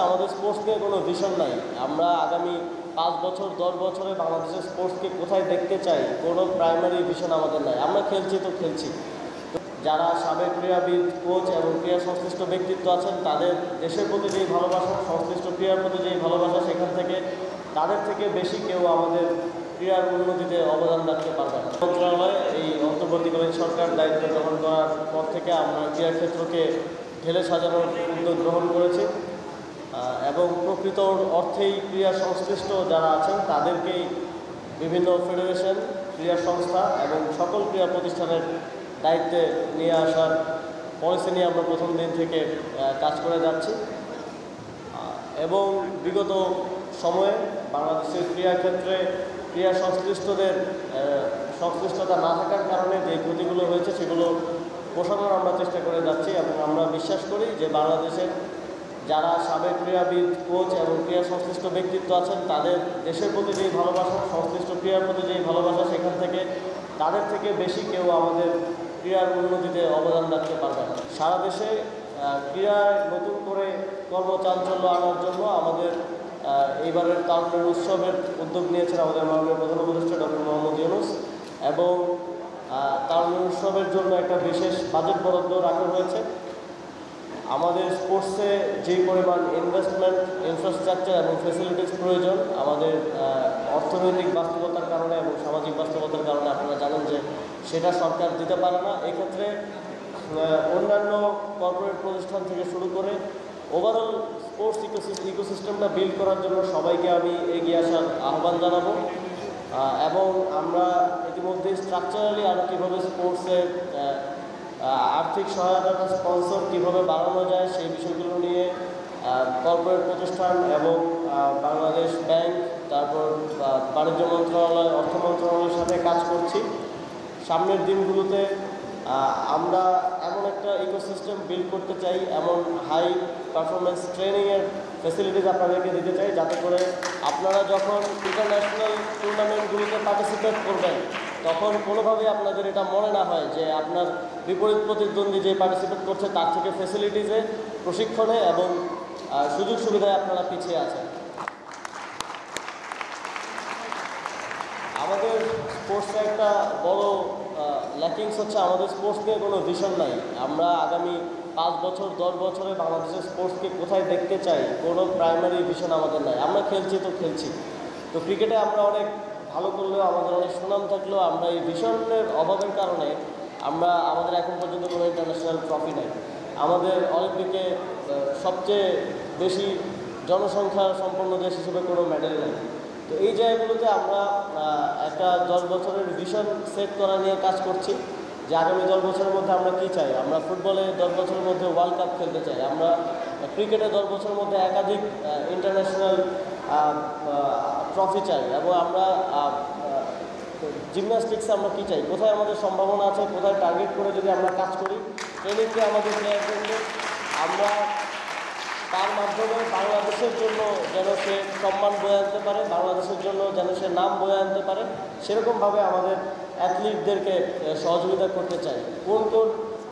আমাদের স্পোর্টস নিয়ে কোনো ভিশন নাই। আমরা আগামী 5 বছর 10 বছরে বাংলাদেশের স্পোর্টসকে কোথায় দেখতে চাই, কোনো প্রাইমারি ভিশন আমাদের নাই। আমরা খেলছি তো খেলছি। যারা সাবেক ক্রীড়াবিদ, কোচ এবং ক্রীড়া সংশ্লিষ্ট ব্যক্তিত্ব আছেন, তাদের দেশের প্রতি যেই ভালোবাসা, সংশ্লিষ্ট ক্রীড়ার প্রতি যেই ভালোবাসা, সেখান থেকে তাদের থেকে বেশি কেউ আমাদের ক্রীড়ার উন্নতিতে অবদান রাখতে পারবে না। মন্ত্রণালয় এই অন্তর্বর্তীকালীন সরকার দায়িত্ব গ্রহণ করার পর থেকে আমরা ক্রীড়া ক্ষেত্রকে ঢেলে সাজানোর উদ্যোগ গ্রহণ করেছি এবং প্রকৃত অর্থেই ক্রীড়া সংশ্লিষ্ট যারা আছেন তাদেরকেই বিভিন্ন ফেডারেশন, ক্রীড়া সংস্থা এবং সকল ক্রীড়া প্রতিষ্ঠানের দায়িত্বে নিয়ে আসার পলিসি নিয়ে আমরা প্রথম দিন থেকে কাজ করে যাচ্ছি এবং বিগত সময়ে বাংলাদেশের ক্রীড়া ক্ষেত্রে ক্রীড়া সংশ্লিষ্টদের সংশ্লিষ্টতা না থাকার কারণে যে ক্ষতিগুলো হয়েছে সেগুলো পোষানোর আমরা চেষ্টা করে যাচ্ছি এবং আমরা বিশ্বাস করি যে বাংলাদেশের যারা সাবেক ক্রীড়াবিদ, কোচ এবং ক্রীড়া সংশ্লিষ্ট ব্যক্তিত্ব আছেন, তাদের দেশের প্রতি যেই ভালোবাসা, সংশ্লিষ্ট ক্রীড়ার প্রতি যেই ভালোবাসা, সেখান থেকে তাদের থেকে বেশি কেউ আমাদের ক্রীড়ার উন্নতিতে অবদান রাখতে পারবে না। সারা দেশে ক্রীড়ায় নতুন করে কর্মচাঞ্চল্য আনার জন্য আমাদের এইবারের তারুণ্যের উৎসবের উদ্যোগ নিয়েছেন আমাদের মাননীয় প্রধান উপদেষ্টা ডক্টর মোহাম্মদ ইউনূস এবং তারুণ্যের উৎসবের জন্য একটা বিশেষ বাজেট বরাদ্দ রাখা হয়েছে। আমাদের স্পোর্টসে যেই পরিমাণ ইনভেস্টমেন্ট, ইনফ্রাস্ট্রাকচার এবং ফ্যাসিলিটিস প্রয়োজন, আমাদের অর্থনৈতিক বাস্তবতার কারণে এবং সামাজিক বাস্তবতার কারণে আপনারা জানেন যে সেটা সরকার দিতে পারে না। এক্ষেত্রে অন্যান্য কর্পোরেট প্রতিষ্ঠান থেকে শুরু করে ওভারঅল স্পোর্টস ইকোসিস্টেমটা বিল্ড করার জন্য সবাইকে আমি এগিয়ে আসার আহ্বান জানাবো এবং আমরা ইতিমধ্যে স্ট্রাকচারালি আরও কীভাবে স্পোর্টসের আর্থিক সহায়তা, স্পন্সর কীভাবে বাড়ানো যায় সেই বিষয়গুলো নিয়ে কর্পোরেট প্রতিষ্ঠান এবং বাংলাদেশ ব্যাংক, তারপর বাণিজ্য মন্ত্রণালয়, অর্থ মন্ত্রণালয়ের সাথে কাজ করছি। সামনের দিনগুলোতে আমরা এমন একটা ইকোসিস্টেম বিল্ড করতে চাই, এমন হাই পারফরমেন্স ট্রেনিংয়ের ফ্যাসিলিটিস আপনাদেরকে দিতে চাই, যাতে করে আপনারা যখন ইন্টারন্যাশনাল টুর্নামেন্টগুলোতে পার্টিসিপেট করবেন তখন কোনোভাবেই আপনাদের এটা মনে না হয় যে আপনার বিপরীত প্রতিদ্বন্দ্বী যে পার্টিসিপেট করছে তার থেকে ফ্যাসিলিটিসে, প্রশিক্ষণে এবং সুযোগ সুবিধায় আপনারা পিছিয়ে আছেন। আমাদের স্পোর্টসে একটা বড় ল্যাকিংস হচ্ছে আমাদের স্পোর্টস নিয়ে কোনো ভিশন নাই। আমরা আগামী 5 বছর 10 বছরে বাংলাদেশের স্পোর্টসকে কোথায় দেখতে চাই, কোনো প্রাইমারি ভিশন আমাদের নাই। আমরা খেলছি তো খেলছি। তো ক্রিকেটে আমরা অনেক ভালো করলেও, আমাদের অনেক সুনাম থাকলেও, আমরা এই ভিশনের অভাবের কারণে আমাদের এখন পর্যন্ত কোনো ইন্টারন্যাশনাল ট্রফি নাই। আমাদের অলিম্পিকে সবচেয়ে বেশি জনসংখ্যা সম্পন্ন দেশ হিসেবে কোনো মেডেল নেই। তো এই জায়গাগুলোতে আমরা একটা 10 বছরের ভিশন সেট করা নিয়ে কাজ করছি যে আগামী 10 বছরের মধ্যে আমরা কী চাই। আমরা ফুটবলে 10 বছরের মধ্যে ওয়ার্ল্ড কাপ খেলতে চাই, আমরা ক্রিকেটে 10 বছরের মধ্যে একাধিক ইন্টারন্যাশনাল ট্রফি চাই এবং আমরা জিমন্যাস্টিক্সে আমরা কী চাই, কোথায় আমাদের সম্ভাবনা আছে, কোথায় টার্গেট করে যদি আমরা কাজ করি, ট্রেনিংকে আমাদের প্লেয়ারদেরকে আমরা তার মাধ্যমে বাংলাদেশের জন্য যেন সে সম্মান বয়ে আনতে পারে, বাংলাদেশের জন্য যেন সে নাম বয়ে আনতে পারে, সেরকমভাবে আমাদের অ্যাথলিটদেরকে সহযোগিতা করতে চাই। কোন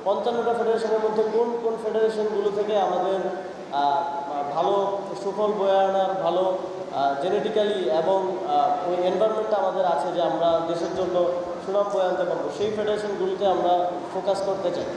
55টা ফেডারেশনের মধ্যে কোন ফেডারেশনগুলো থেকে আমাদের ভালো সুফল বয়ে আনার, ভালো জেনেটিক্যালি এবং ওই এনভায়রনমেন্টটা আমাদের আছে যে আমরা দেশের জন্য সুনাম বয়ে আনতে পারবো, সেই ফেডারেশনগুলোতে আমরা ফোকাস করতে চাই।